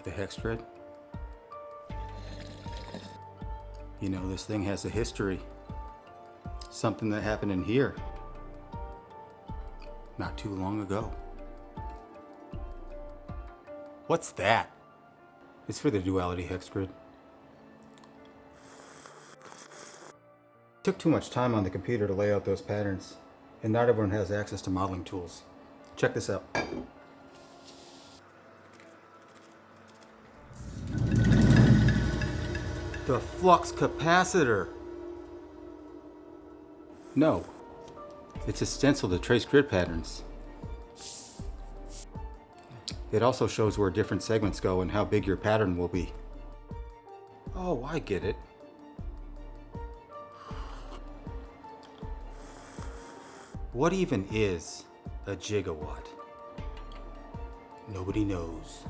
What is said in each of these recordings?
The HexGrid. You know, this thing has a history. Something that happened in here not too long ago. What's that? It's for the duality HexGrid. Took too much time on the computer to lay out those patterns, and not everyone has access to modeling tools. Check this out. The flux capacitor. No, it's a stencil to trace grid patterns. It also shows where different segments go and how big your pattern will be. Oh, I get it. What even is a gigawatt? Nobody knows.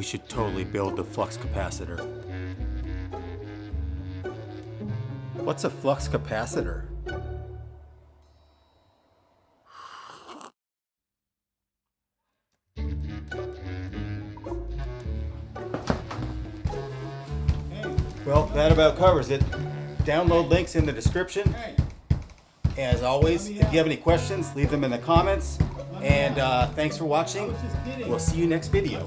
should totally build the flux capacitor. What's a flux capacitor? Well, that about covers it. Download links in the description. As always, if you have any questions, leave them in the comments. And thanks for watching. We'll see you next video.